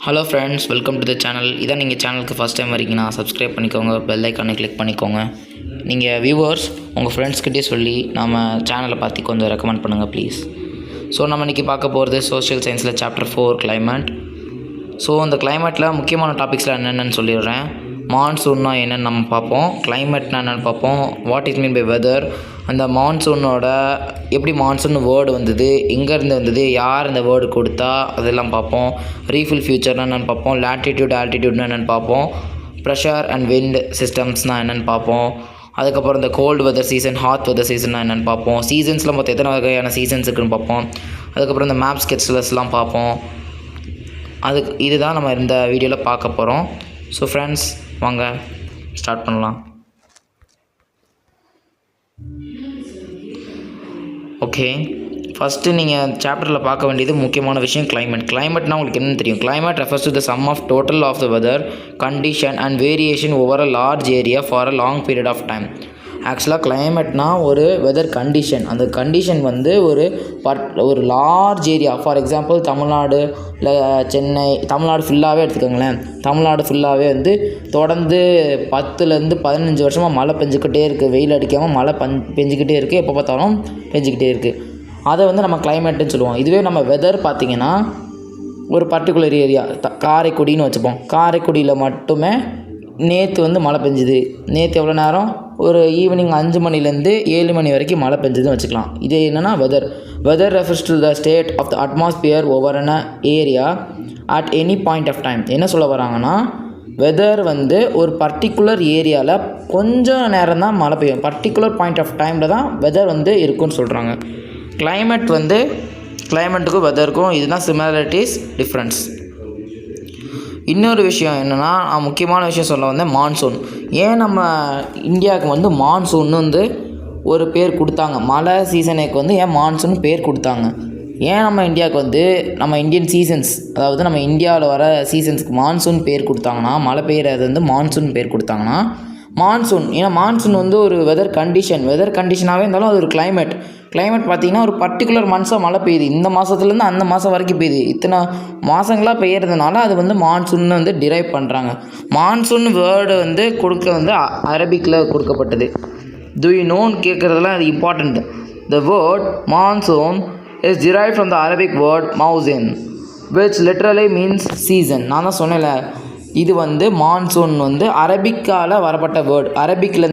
Hello friends, welcome to the channel. இதான் நீங்கள் சேனலுக்கு ஃபஸ்ட் டைம் வரீங்கன்னா சப்ஸ்கிரைப் பண்ணிக்கோங்க, பெல் ஐக்கானை கிளிக் பண்ணிக்கோங்க. நீங்கள் வியூவர்ஸ் உங்கள் ஃப்ரெண்ட்ஸ்கிட்டே சொல்லி நம்ம சேனலை பார்த்து கொஞ்சம் ரெக்கமெண்ட் பண்ணுங்கள் ப்ளீஸ். ஸோ நம்ம இன்றைக்கி பார்க்க போகிறது சோஷியல் சயின்ஸில் சாப்டர் 4 கிளைமேட். ஸோ அந்த கிளைமேட்டில் முக்கியமான டாபிக்ஸில் என்னென்னு சொல்லிடுறேன். மான்சூன்னா என்னென்னு நம்ம பார்ப்போம், கிளைமேட்னா என்னென்னு பார்ப்போம், what is mean by weather, அந்த மான்சூனோட எப்படி மான்சூன் வேர்டு வந்தது, எங்கேருந்து வந்தது, யார் இந்த வேர்டு கொடுத்தா, அதெல்லாம் பார்ப்போம். ரீஃபில் ஃபியூச்சர்னா என்னென்னு பார்ப்போம், லேட்டிடியூட் ஆல்டிடியூட்னா என்னென்னு பார்ப்போம், ப்ரெஷர் அண்ட் விண்ட் சிஸ்டம்ஸ்னால் என்னென்னு பார்ப்போம். அதுக்கப்புறம் இந்த cold weather season, hot weather சீசன்னா என்னென்னு பார்ப்போம். சீசன்ஸில் மொத்தம் எத்தனை வகையான சீசன்ஸ் இருக்குன்னு பார்ப்போம். அதுக்கப்புறம் இந்த மேப் ஸ்கெட்ச்லஸ்லாம் பார்ப்போம். இதுதான் நம்ம இந்த வீடியோவில் பார்க்க போகிறோம். ஸோ ஃப்ரெண்ட்ஸ், வாங்க ஸ்டார்ட் பண்ணலாம். ஓகே, ஃபஸ்ட்டு நீங்கள் சாப்டரில் பார்க்க வேண்டியது முக்கியமான விஷயம் கிளைமேட். கிளைமேட்னா உங்களுக்கு என்னென்னு தெரியும். Climate refers to the sum of total of the weather condition and variation over a large area for a long period of time. ஆக்சுவலாக கிளைமேட்னா ஒரு வெதர் கண்டிஷன். அந்த கண்டிஷன் வந்து ஒரு large area, for example Tamil Nadu இல்லை சென்னை, தமிழ்நாடு ஃபுல்லாகவே எடுத்துக்கோங்களேன். தமிழ்நாடு ஃபுல்லாகவே வந்து தொடர்ந்து 10லேருந்து 15 வருஷமாக மழை பெஞ்சிக்கிட்டே இருக்குது, வெயில் அடிக்காமல் மழை பெஞ்சிக்கிட்டே இருக்குது, எப்போ பார்த்தாலும் பெஞ்சிக்கிட்டே இருக்குது. அதை வந்து நம்ம கிளைமேட்டுன்னு சொல்லுவோம். இதுவே நம்ம வெதர் பார்த்திங்கன்னா ஒரு பர்டிகுலர் ஏரியா, காரைக்குடின்னு வச்சுப்போம். காரைக்குடியில் மட்டுமே நேற்று வந்து மழை பெஞ்சுது. நேற்று எவ்வளோ நேரம், ஒரு ஈவினிங் 5 மணிலேருந்து 7 மணி வரைக்கும் மழை பெஞ்சதுன்னு வச்சுக்கலாம். இது என்னென்னா weather refers to the state of the atmosphere over an area at any point of time. என்ன சொல்ல வராங்கன்னா, வெதர் வந்து ஒரு பர்டிகுலர் ஏரியாவில் கொஞ்சம் நேரம் தான் மழை பெய்யும், பர்டிகுலர் பாயிண்ட் ஆஃப் டைமில் தான் வெதர் வந்து இருக்குன்னு சொல்கிறாங்க. கிளைமேட்டுக்கும் வெதருக்கும் இதுதான் சிமிலாரிட்டிஸ், டிஃப்ரென்ஸ். இன்னொரு விஷயம் என்னென்னா, முக்கியமான விஷயம் சொல்ல வந்தேன், மான்சூன். ஏன் நம்ம இந்தியாவுக்கு வந்து மான்சூன் வந்து ஒரு பேர் கொடுத்தாங்க, மழை சீசனுக்கு வந்து ஏன் மான்சூன் பேர் கொடுத்தாங்க, ஏன் நம்ம இந்தியாவுக்கு வந்து நம்ம இந்தியன் சீசன்ஸ், அதாவது நம்ம இந்தியாவில் வர சீசன்ஸுக்கு மான்சூன் பேர் கொடுத்தாங்கன்னா, மழை பெய்கிறது வந்து மான்சூன் பேர் கொடுத்தாங்கன்னா, மான்சூன் ஏன்னா மான்சூன் வந்து ஒரு வெதர் கண்டிஷனாகவே இருந்தாலும் அது ஒரு கிளைமேட் பார்த்திங்கன்னா ஒரு பர்டிகுலர் மந்த்ஸாக மழை பெய்யுது, இந்த மாதத்துலேருந்து அந்த மாதம் வரைக்கும் பெய்யுது, இத்தனை மாதங்களாக பெய்யறதுனால அது வந்து மான்சூன்னு வந்து டிரைவ் பண்ணுறாங்க. மான்சூன் வேர்டு வந்து வந்து அரபிக்கில் கொடுக்கப்பட்டது. டு யூ நோன்னு கேட்குறதுலாம் அது important. The word monsoon is derived from the Arabic word mausin which literally means season. நான் தான் சொன்னேன்ல, இது வந்து மான்சூன் வந்து அரபிக்கால் வரப்பட்ட வேர்டு. அரபிக்கில்